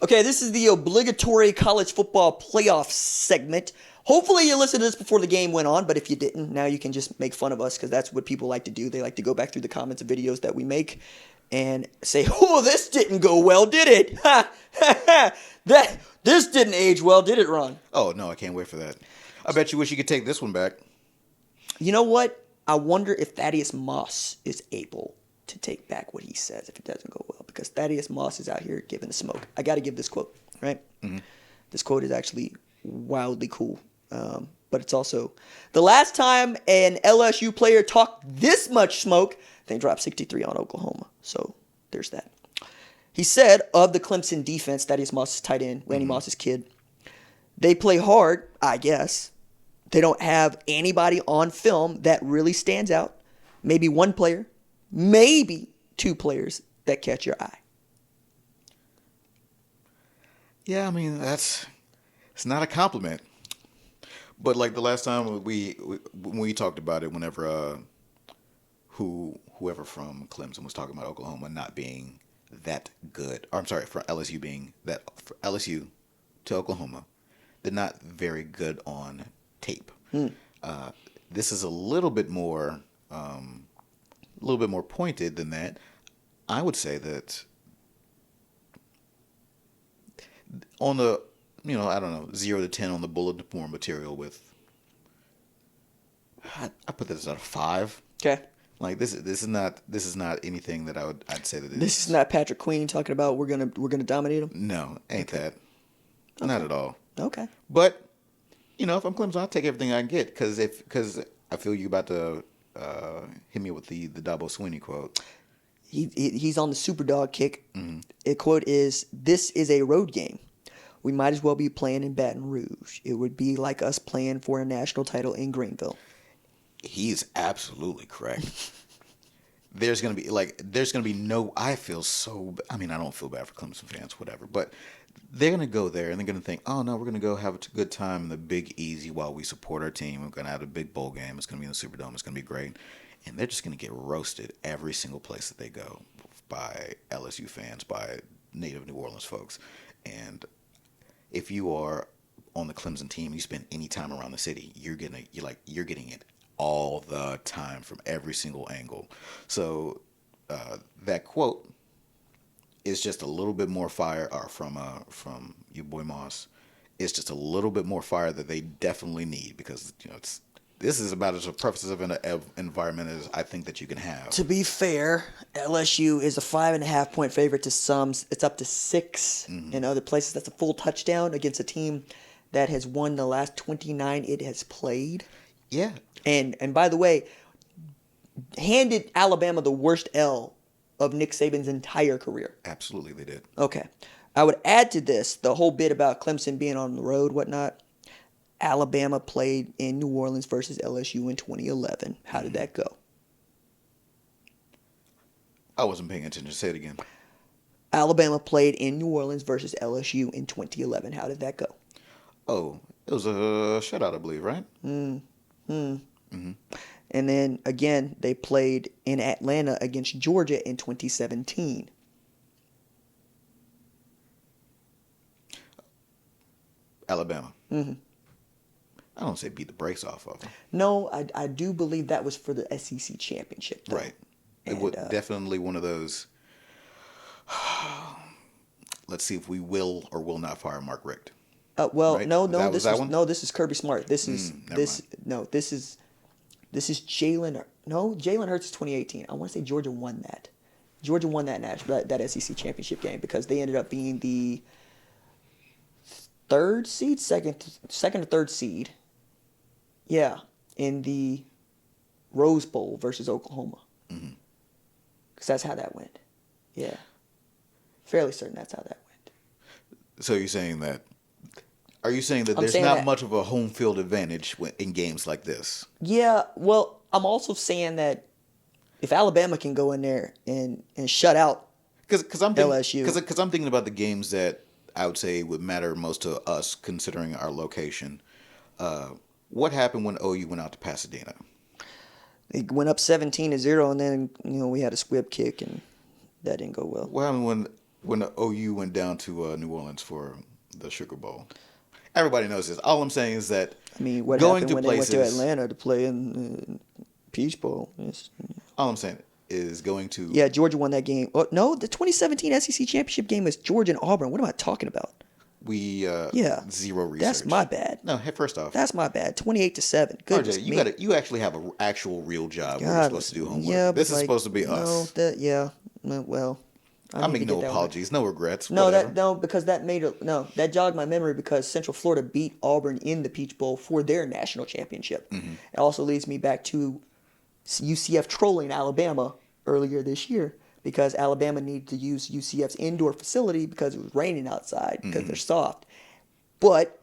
Okay, this is the obligatory college football playoff segment. Hopefully you listened to this before the game went on, but if you didn't, now you can just make fun of us because that's what people like to do. They like to go back through the comments of videos that we make and say, "Oh, this didn't go well, did it? Ha ha ha! This didn't age well, did it, Ron?" Oh, no, I can't wait for that. I bet you wish you could take this one back. You know what? I wonder if Thaddeus Moss is able to take back what he says if it doesn't go well, because Thaddeus Moss is out here giving the smoke. I got to give this quote, right? Mm-hmm. This quote is actually wildly cool, but it's also the last time an LSU player talked this much smoke, they dropped 63 on Oklahoma. So there's that. He said of the Clemson defense, Thaddeus Moss is tight end, Randy Moss's kid, they play hard, I guess. They don't have anybody on film that really stands out. Maybe one player, maybe two players that catch your eye. Yeah, I mean, it's not a compliment. But like the last time when we talked about it, whenever whoever from Clemson was talking about Oklahoma not being that good, or I'm sorry, for LSU being that, for LSU to Oklahoma, they're not very good on tape. This is a little bit more pointed than that. I would say that on the, I don't know, 0 to 10 on the bulletin board material I put this at a 5. Okay. Like this is not anything that I'd say that This is not Patrick Queen talking about we're gonna dominate them. No, ain't that. Not at all. Okay. But if I'm Clemson, I'll take everything I can get because I feel you about to hit me with the Dabo Swinney quote. He's on the super dog kick. Mm-hmm. The quote is, "This is a road game. We might as well be playing in Baton Rouge. It would be like us playing for a national title in Greenville." He's absolutely correct. There's gonna be no. I don't feel bad for Clemson fans, whatever, but they're gonna go there and they're gonna think, oh no, we're gonna go have a good time in the Big Easy while we support our team. We're gonna have a big bowl game. It's gonna be in the Superdome. It's gonna be great, and they're just gonna get roasted every single place that they go by LSU fans, by native New Orleans folks, and if you are on the Clemson team, you spend any time around the city, you're getting it all the time from every single angle. So that quote is just a little bit more fire, or from your boy Moss. It's just a little bit more fire that they definitely need because this is about as perfect of an environment as I think that you can have. To be fair, LSU is a 5.5 point favorite to some. It's up to 6 in other places. That's a full touchdown against a team that has won the last 29 it has played. Yeah. And by the way, handed Alabama the worst L of Nick Saban's entire career. Absolutely, they did. Okay. I would add to this the whole bit about Clemson being on the road, whatnot. Alabama played in New Orleans versus LSU in 2011. How did that go? I wasn't paying attention. Say it again. Alabama played in New Orleans versus LSU in 2011. How did that go? Oh, it was a shutout, I believe, right? Mm-hmm. And then, again, they played in Atlanta against Georgia in 2017. Alabama. Mm-hmm. I don't say beat the brakes off of them. No, I do believe that was for the SEC championship, though. Right. It was definitely one of those, let's see if we will or will not fire Mark Richt. Right? No, this is Kirby Smart. This is Jalen. No, Jalen Hurts is 2018. I want to say Georgia won that. Georgia won that SEC championship game because they ended up being the second or third seed. Yeah, in the Rose Bowl versus Oklahoma. Because that's how that went. Yeah, fairly certain that's how that went. So are you saying that there's not much of a home field advantage in games like this? Yeah, well, I'm also saying that if Alabama can go in there and shut out LSU. Because I'm thinking about the games that I would say would matter most to us considering our location. What happened when OU went out to Pasadena? It went up 17-0, and then we had a squib kick, and that didn't go well. What happened when the OU went down to New Orleans for the Sugar Bowl. Everybody knows this. All I'm saying is that I mean, what going happened to when places, they went to Atlanta to play in Peach Bowl? all I'm saying is going to. Yeah, Georgia won that game. Oh, no, the 2017 SEC championship game was Georgia and Auburn. What am I talking about? We zero research. That's my bad. No, hey, first off, That's my bad. 28-7. Goodness RJ, you actually have an actual real job where you're supposed to do homework. Yeah, this is like, supposed to be us. Well, I need make to no get that apologies, no regrets. No, whatever. because that jogged my memory because Central Florida beat Auburn in the Peach Bowl for their national championship. Mm-hmm. It also leads me back to UCF trolling Alabama earlier this year because Alabama needed to use UCF's indoor facility because it was raining outside because they're soft. But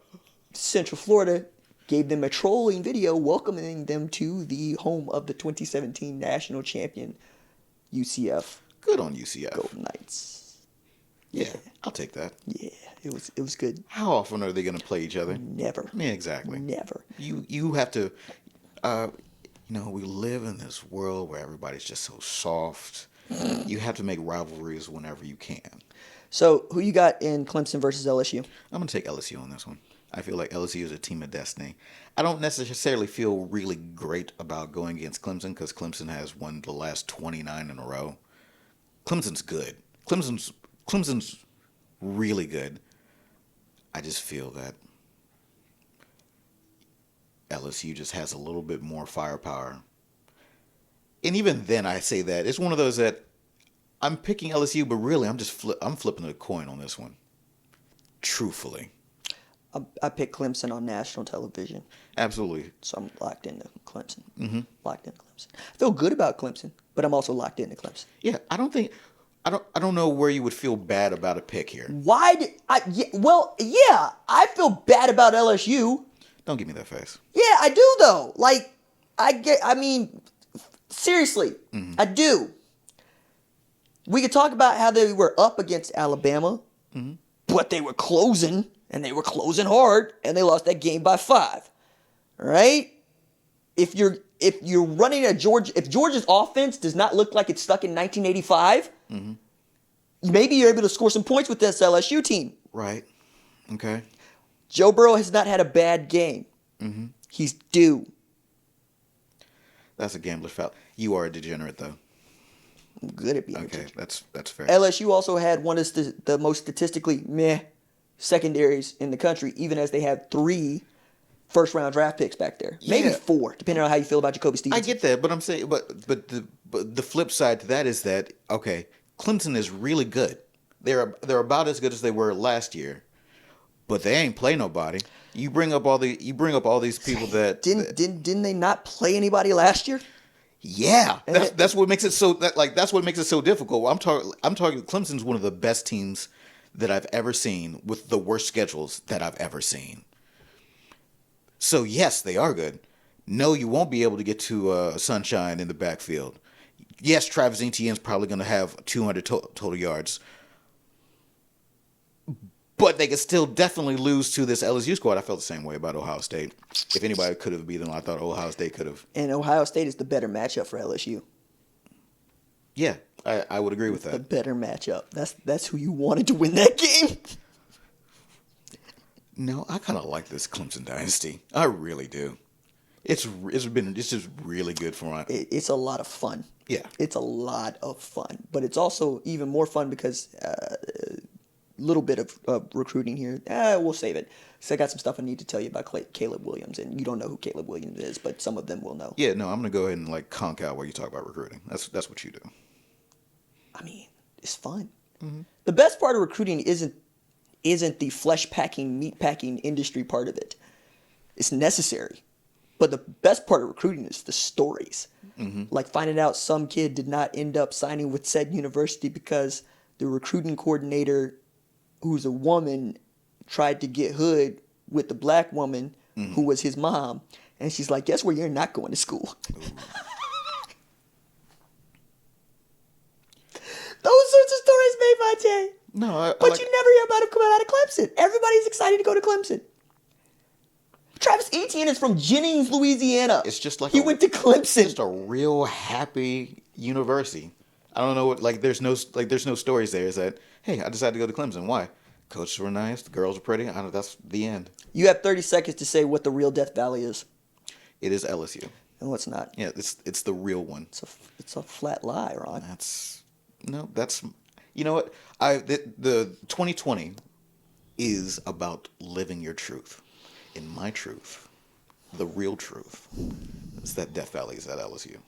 Central Florida gave them a trolling video welcoming them to the home of the 2017 national champion UCF. Good on UCF. Golden Knights. Yeah, I'll take that. Yeah, it was good. How often are they going to play each other? Never. Yeah, exactly. Never. You have to. We live in this world where everybody's just so soft. You have to make rivalries whenever you can. So, who you got in Clemson versus LSU? I'm going to take LSU on this one. I feel like LSU is a team of destiny. I don't necessarily feel really great about going against Clemson because Clemson has won the last 29 in a row. Clemson's good. Clemson's really good. I just feel that LSU just has a little bit more firepower. And even then, I say that it's one of those that I'm picking LSU, but really, I'm flipping a coin on this one. Truthfully, I picked Clemson on national television, absolutely. so I'm locked into Clemson. Mm-hmm. Locked into Clemson. I feel good about Clemson, but I'm also locked into Clemson. Yeah, I don't know where you would feel bad about a pick here. Why did I? Yeah, I feel bad about LSU. Don't give me that face. Yeah, I do though. Like, seriously, I do. We could talk about how they were up against Alabama, but they were closing, and they were closing hard, and they lost that game by 5. All right? If you're running if Georgia's offense does not look like it's stuck in 1985, maybe you're able to score some points with this LSU team. Right. Okay. Joe Burrow has not had a bad game. He's due. That's a gambler's foul. You are a degenerate, though. I'm good at being Okay, that's fair. LSU also had one of the most statistically meh secondaries in the country, even as they had 3 first-round draft picks back there. Maybe 4, depending on how you feel about Jacoby Stevenson. I get that, but I'm saying, but the flip side to that is that okay, Clemson is really good. They're about as good as they were last year, but they ain't play nobody. You bring up all these people that didn't they not play anybody last year? Yeah, that's what makes it so that's what makes it so difficult. I'm talking. Clemson's one of the best teams that I've ever seen with the worst schedules that I've ever seen. So yes, they are good. No, you won't be able to get to Sunshine in the backfield. Yes, Travis Etienne's probably going to have 200 total yards. But they could still definitely lose to this LSU squad. I felt the same way about Ohio State. If anybody could have beaten them, I thought Ohio State could have. And Ohio State is the better matchup for LSU. Yeah, I would agree with that. The better matchup. That's who you wanted to win that game. No, I kind of like this Clemson dynasty. I really do. It's just really good for me. It's a lot of fun. Yeah, it's a lot of fun, but it's also even more fun because. Little bit of recruiting here. We'll save it. So I got some stuff I need to tell you about Caleb Williams, and you don't know who Caleb Williams is, but some of them will know. Yeah, no, I'm gonna go ahead and conk out while you talk about recruiting. That's what you do. I mean, it's fun. The best part of recruiting isn't the flesh packing, meat packing industry part of it. It's necessary, but the best part of recruiting is the stories. Like finding out some kid did not end up signing with said university because the recruiting coordinator, who's a woman, tried to get hood with the black woman who was his mom. And she's like, guess where you're not going to school? Those sorts of stories made my day. No, but you never hear about him coming out of Clemson. Everybody's excited to go to Clemson. Travis Etienne is from Jennings, Louisiana. It's just like he went to Clemson. Just a real happy university. I don't know what, like, there's no stories there. Is that, hey, I decided to go to Clemson. Why? Coaches were nice. The girls were pretty. I don't know, that's the end. You have 30 seconds to say what the real Death Valley is. It is LSU. And what's not. Yeah, it's the real one. It's a flat lie, Ron. You know what? The 2020 is about living your truth. And my truth, the real truth, is that Death Valley is at LSU.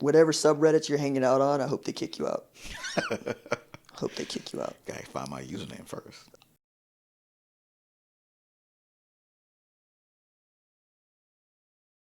Whatever subreddits you're hanging out on, I hope they kick you out. Hope they kick you out. Gotta find my username first.